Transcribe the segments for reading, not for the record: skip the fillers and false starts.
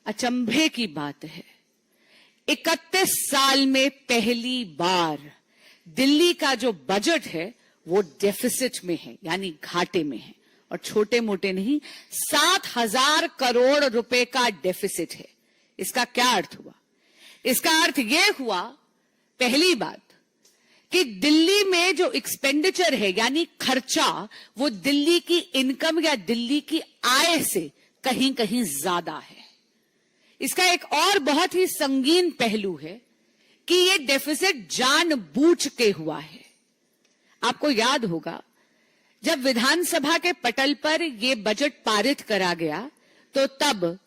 अचंभे की बात है, 31 साल में पहली बार दिल्ली का जो बजट है वो डेफिसिट में है, यानी घाटे में है, और छोटे मोटे नहीं, 7,000 करोड़ रुपए का डेफिसिट है। इसका क्या अर्थ हुआ? इसका अर्थ यह हुआ, पहली बात, कि दिल्ली में जो एक्सपेंडिचर है यानी खर्चा, वो दिल्ली की इनकम या दिल्ली की आय से कहीं कहीं ज्यादा है। इसका एक और बहुत ही संगीन पहलू है कि ये डेफिसिट जानबूझ के हुआ है। आपको याद होगा, जब विधानसभा के पटल पर यह बजट पारित करा गया तो तब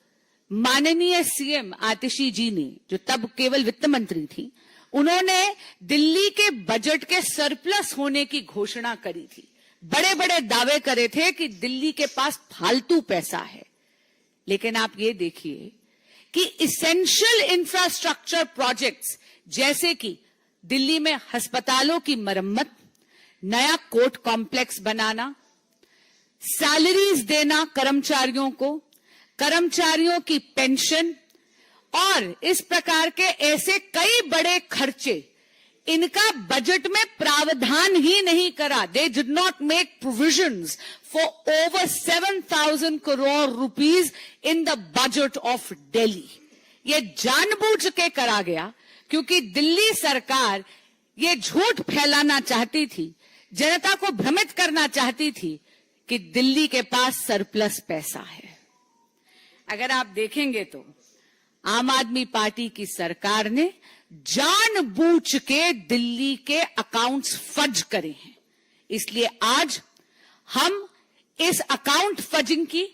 माननीय सीएम आतिशी जी ने, जो तब केवल वित्त मंत्री थी, उन्होंने दिल्ली के बजट के सरप्लस होने की घोषणा करी थी। बड़े बड़े दावे करे थे कि दिल्ली के पास फालतू पैसा है। लेकिन आप ये देखिए कि इसेंशियल इंफ्रास्ट्रक्चर प्रोजेक्ट्स जैसे कि दिल्ली में अस्पतालों की मरम्मत, नया कोर्ट कॉम्प्लेक्स बनाना, सैलरीज देना कर्मचारियों को, कर्मचारियों की पेंशन और इस प्रकार के ऐसे कई बड़े खर्चे, इनका बजट में प्रावधान ही नहीं करा। They did not make provisions for over 7,000 crore rupees in the budget of Delhi. ये जानबूझ के करा गया क्योंकि दिल्ली सरकार ये झूठ फैलाना चाहती थी, जनता को भ्रमित करना चाहती थी कि दिल्ली के पास सरप्लस पैसा है। अगर आप देखेंगे तो आम आदमी पार्टी की सरकार ने जानबूझ के दिल्ली के अकाउंट्स फज करे हैं। इसलिए आज हम इस अकाउंट फजिंग की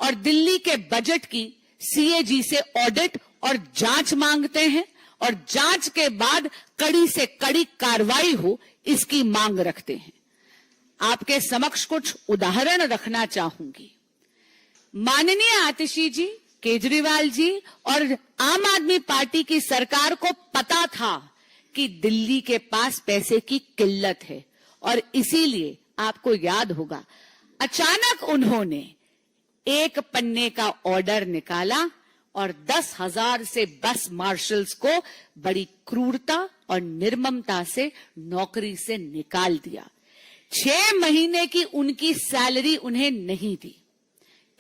और दिल्ली के बजट की सीएजी से ऑडिट और जांच मांगते हैं, और जांच के बाद कड़ी से कड़ी कार्रवाई हो, इसकी मांग रखते हैं। आपके समक्ष कुछ उदाहरण रखना चाहूंगी। माननीय आतिशी जी, केजरीवाल जी और आम आदमी पार्टी की सरकार को पता था कि दिल्ली के पास पैसे की किल्लत है, और इसीलिए आपको याद होगा, अचानक उन्होंने एक पन्ने का ऑर्डर निकाला और 10,000 से बस मार्शल्स को बड़ी क्रूरता और निर्ममता से नौकरी से निकाल दिया। 6 महीने की उनकी सैलरी उन्हें नहीं दी।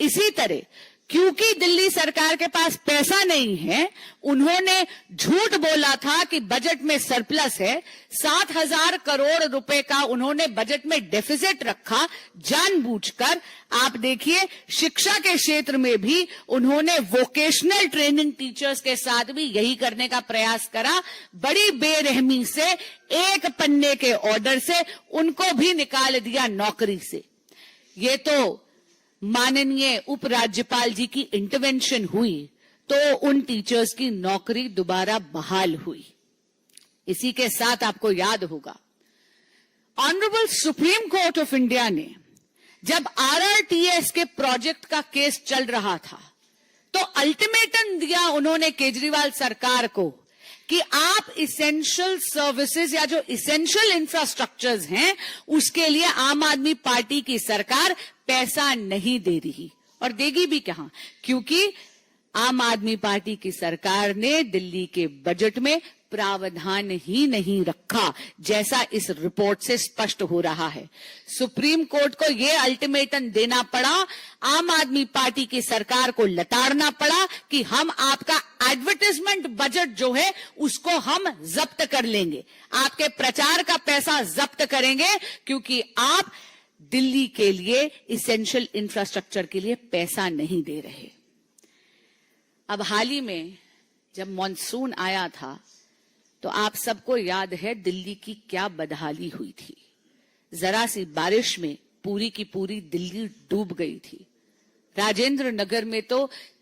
इसी तरह क्योंकि दिल्ली सरकार के पास पैसा नहीं है, उन्होंने झूठ बोला था कि बजट में सरप्लस है। 7,000 करोड़ रुपए का उन्होंने बजट में डेफिसिट रखा जानबूझकर। आप देखिए, शिक्षा के क्षेत्र में भी उन्होंने वोकेशनल ट्रेनिंग टीचर्स के साथ भी यही करने का प्रयास करा। बड़ी बेरहमी से एक पन्ने के ऑर्डर से उनको भी निकाल दिया नौकरी से। ये तो माननीय उपराज्यपाल जी की इंटरवेंशन हुई तो उन टीचर्स की नौकरी दोबारा बहाल हुई। इसी के साथ आपको याद होगा, honourable supreme court of India ने जब आरआरटीएस के प्रोजेक्ट का केस चल रहा था तो अल्टीमेटम दिया उन्होंने केजरीवाल सरकार को कि आप इसेंशियल सर्विसेज या जो इसेंशियल इंफ्रास्ट्रक्चर्स हैं उसके लिए आम आदमी पार्टी की सरकार पैसा नहीं दे रही, और देगी भी कहां, क्योंकि आम आदमी पार्टी की सरकार ने दिल्ली के बजट में प्रावधान ही नहीं रखा, जैसा इस रिपोर्ट से स्पष्ट हो रहा है। सुप्रीम कोर्ट को यह अल्टीमेटम देना पड़ा, आम आदमी पार्टी की सरकार को लताड़ना पड़ा कि हम आपका एडवर्टाइजमेंट बजट जो है उसको हम जब्त कर लेंगे, आपके प्रचार का पैसा जब्त करेंगे, क्योंकि आप दिल्ली के लिए इसेंशियल इंफ्रास्ट्रक्चर के लिए पैसा नहीं दे रहे। अब हाल ही में जब मॉनसून आया था तो आप सबको याद है दिल्ली की क्या बदहाली हुई थी। जरा सी बारिश में पूरी की पूरी दिल्ली डूब गई थी। राजेंद्र नगर में तो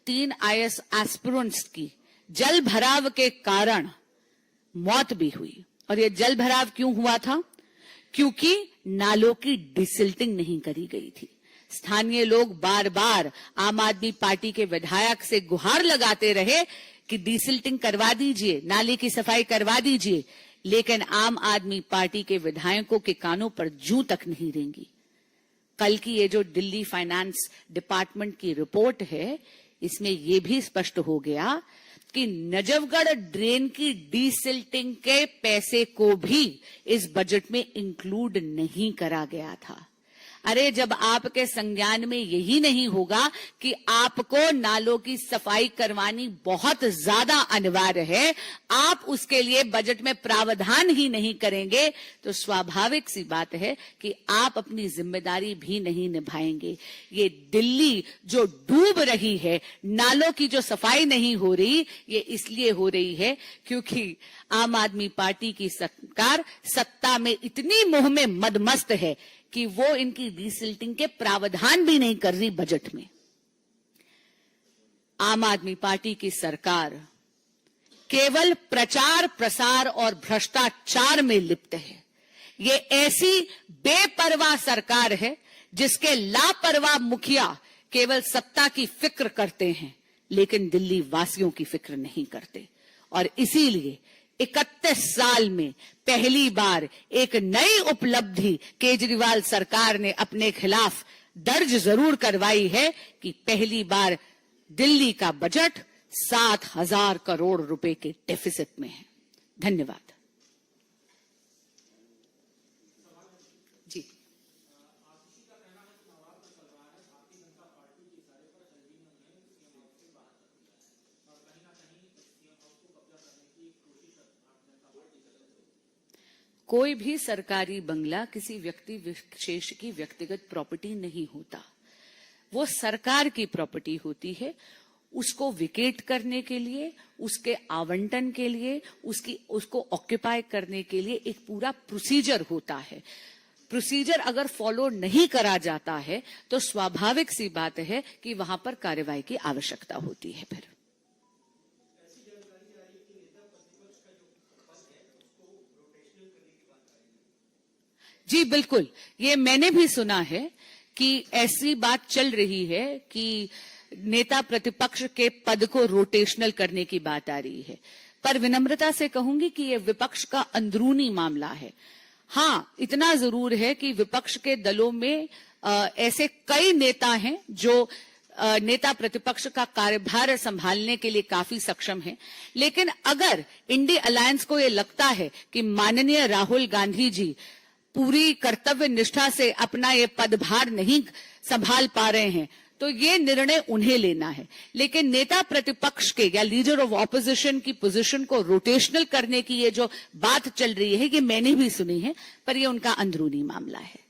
3 आईएएस एस्पिरेंट्स की जल भराव के कारण मौत भी हुई। और यह जल भराव क्यों हुआ था? क्योंकि नालों की डिसिल्टिंग नहीं करी गई थी। स्थानीय लोग बार बार आम आदमी पार्टी के विधायक से गुहार लगाते रहे कि डिसिल्टिंग करवा दीजिए, नाले की सफाई करवा दीजिए, लेकिन आम आदमी पार्टी के विधायकों के कानों पर जूं तक नहीं रेंगी। कल की ये जो दिल्ली फाइनेंस डिपार्टमेंट की रिपोर्ट है, इसमें यह भी स्पष्ट हो गया कि नजफगढ़ ड्रेन की डीसिल्टिंग के पैसे को भी इस बजट में इंक्लूड नहीं करा गया था। अरे जब आपके संज्ञान में यही नहीं होगा कि आपको नालों की सफाई करवानी बहुत ज्यादा अनिवार्य है, आप उसके लिए बजट में प्रावधान ही नहीं करेंगे, तो स्वाभाविक सी बात है कि आप अपनी जिम्मेदारी भी नहीं निभाएंगे। ये दिल्ली जो डूब रही है, नालों की जो सफाई नहीं हो रही, ये इसलिए हो रही है क्योंकि आम आदमी पार्टी की सरकार सत्ता में इतनी मोह में मदमस्त है कि वो इनकी डीसिल्टिंग के प्रावधान भी नहीं कर रही बजट में। आम आदमी पार्टी की सरकार केवल प्रचार प्रसार और भ्रष्टाचार में लिप्त है। ये ऐसी बेपरवाह सरकार है जिसके लापरवाह मुखिया केवल सत्ता की फिक्र करते हैं, लेकिन दिल्ली वासियों की फिक्र नहीं करते। और इसीलिए 31 साल में पहली बार एक नई उपलब्धि केजरीवाल सरकार ने अपने खिलाफ दर्ज जरूर करवाई है कि पहली बार दिल्ली का बजट 7,000 करोड़ रुपए के डेफिसिट में है। धन्यवाद। जी, कोई भी सरकारी बंगला किसी व्यक्ति विशेष की व्यक्तिगत प्रॉपर्टी नहीं होता, वो सरकार की प्रॉपर्टी होती है। उसको विकेट करने के लिए, उसके आवंटन के लिए, उसको ऑक्यूपाई करने के लिए एक पूरा प्रोसीजर होता है। प्रोसीजर अगर फॉलो नहीं करा जाता है तो स्वाभाविक सी बात है कि वहां पर कार्रवाई की आवश्यकता होती है। फिर जी बिल्कुल, ये मैंने भी सुना है कि ऐसी बात चल रही है कि नेता प्रतिपक्ष के पद को रोटेशनल करने की बात आ रही है, पर विनम्रता से कहूंगी कि यह विपक्ष का अंदरूनी मामला है। हाँ, इतना जरूर है कि विपक्ष के दलों में ऐसे कई नेता हैं जो नेता प्रतिपक्ष का कार्यभार संभालने के लिए काफी सक्षम है, लेकिन अगर इंडी अलायंस को यह लगता है कि माननीय राहुल गांधी जी पूरी कर्तव्य निष्ठा से अपना ये पदभार नहीं संभाल पा रहे हैं, तो ये निर्णय उन्हें लेना है। लेकिन नेता प्रतिपक्ष के या लीडर ऑफ ऑपोजिशन की पोजीशन को रोटेशनल करने की ये जो बात चल रही है, ये मैंने भी सुनी है, पर ये उनका अंदरूनी मामला है।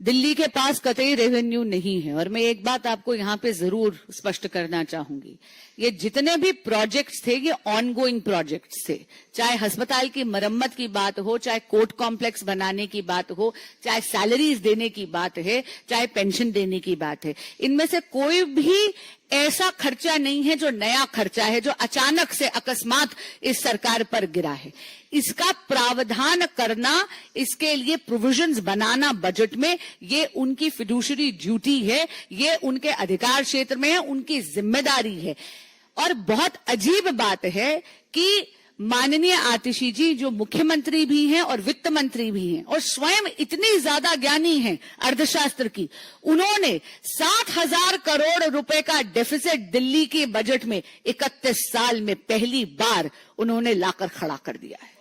दिल्ली के पास कतई रेवेन्यू नहीं है, और मैं एक बात आपको यहां पे जरूर स्पष्ट करना चाहूंगी। ये जितने भी प्रोजेक्ट्स थे, ये ऑनगोइंग प्रोजेक्ट्स थे। चाहे अस्पताल की मरम्मत की बात हो, चाहे कोर्ट कॉम्प्लेक्स बनाने की बात हो, चाहे सैलरीज देने की बात है, चाहे पेंशन देने की बात है, इनमें से कोई भी ऐसा खर्चा नहीं है जो नया खर्चा है, जो अचानक से अकस्मात इस सरकार पर गिरा है। इसका प्रावधान करना, इसके लिए प्रोविजंस बनाना बजट में, ये उनकी फिड्यूशरी ड्यूटी है, ये उनके अधिकार क्षेत्र में है, उनकी जिम्मेदारी है। और बहुत अजीब बात है कि माननीय आतिशी जी जो मुख्यमंत्री भी हैं और वित्त मंत्री भी हैं और स्वयं इतनी ज्यादा ज्ञानी हैं अर्थशास्त्र की, उन्होंने 7,000 करोड़ रुपए का डेफिसिट दिल्ली के बजट में 31 साल में पहली बार उन्होंने लाकर खड़ा कर दिया है।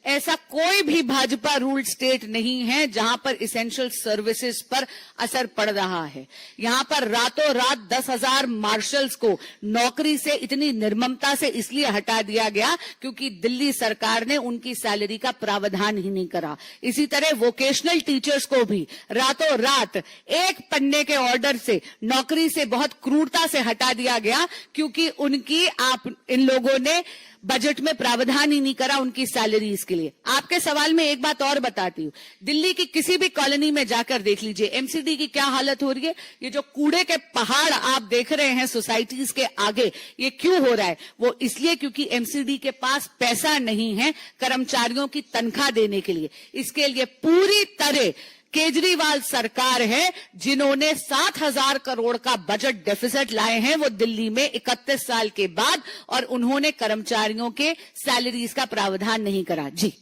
ऐसा कोई भी भाजपा रूल्ड स्टेट नहीं है जहां पर इसेंशियल सर्विसेज पर असर पड़ रहा है। यहां पर रातों रात 10,000 मार्शल्स को नौकरी से इतनी निर्ममता से इसलिए हटा दिया गया क्योंकि दिल्ली सरकार ने उनकी सैलरी का प्रावधान ही नहीं करा। इसी तरह वोकेशनल टीचर्स को भी रातों रात एक पन्ने के ऑर्डर से नौकरी से बहुत क्रूरता से हटा दिया गया क्योंकि उनकी इन लोगों ने बजट में प्रावधान ही नहीं करा उनकी सैलरीज के लिए। आपके सवाल में एक बात और बताती हूँ, दिल्ली की किसी भी कॉलोनी में जाकर देख लीजिए एमसीडी की क्या हालत हो रही है। ये जो कूड़े के पहाड़ आप देख रहे हैं सोसाइटीज के आगे, ये क्यों हो रहा है? वो इसलिए क्योंकि एमसीडी के पास पैसा नहीं है कर्मचारियों की तनख्वाह देने के लिए। इसके लिए पूरी तरह केजरीवाल सरकार है जिन्होंने 7,000 करोड़ का बजट डेफिसिट लाए हैं वो दिल्ली में 31 साल के बाद, और उन्होंने कर्मचारियों के सैलरीज का प्रावधान नहीं करा। जी 2022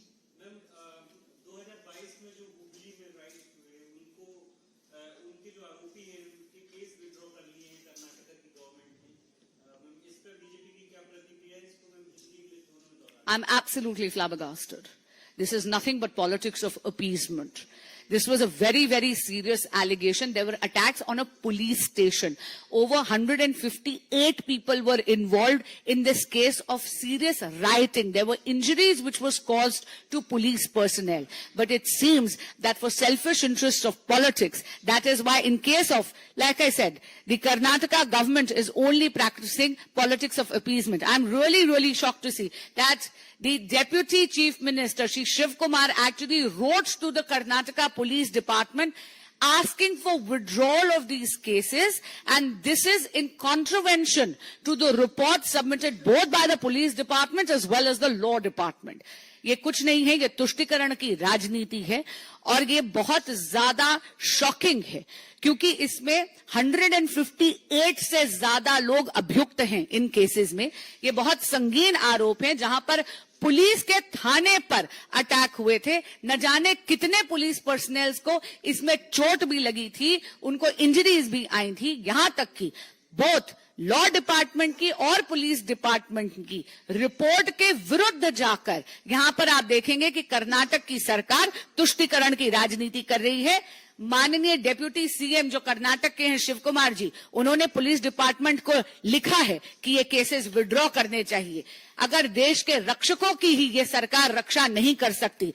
में जो हुगली में राइट हुए उनके जो आरोपी हैं उनके केस विड्रॉ कर लिए हैं कर्नाटक की गवर्नमेंट ने। इस पर बीजेपी की क्या प्रतिक्रिया है? इसको मैं पूछने के लिए दोनों दौरान। I'm absolutely flabbergasted. This is nothing but politics of appeasement. This was a very, very serious allegation. There were attacks on a police station. Over 158 people were involved in this case of serious rioting. There were injuries which was caused to police personnel. But it seems that for selfish interests of politics, that is why in case of, like I said, the Karnataka government is only practicing politics of appeasement. I'm really, really shocked to see that the Deputy Chief Minister, Shri Shiv Kumar, actually wrote to the Karnataka Police Department asking for withdrawal of these cases, and this is in contravention to the report submitted both by the police department as well as the law department. ये कुछ नहीं है, ये तुष्टीकरण की राजनीति है और ये बहुत ज्यादा शॉकिंग है क्योंकि इसमें 158 से ज्यादा लोग अभियुक्त हैं इन केसेस में। ये बहुत संगीन आरोप हैं जहां पर पुलिस के थाने पर अटैक हुए थे। न जाने कितने पुलिस पर्सनल्स को इसमें चोट भी लगी थी, उनको इंजरीज भी आई थी। यहां तक कि बोथ लॉ डिपार्टमेंट की और पुलिस डिपार्टमेंट की रिपोर्ट के विरुद्ध जाकर यहां पर आप देखेंगे कि कर्नाटक की सरकार तुष्टीकरण की राजनीति कर रही है। माननीय डेप्यूटी सीएम जो कर्नाटक के हैं शिव कुमार जी, उन्होंने पुलिस डिपार्टमेंट को लिखा है कि ये केसेस विड्रॉ करने चाहिए। अगर देश के रक्षकों की ही ये सरकार रक्षा नहीं कर सकती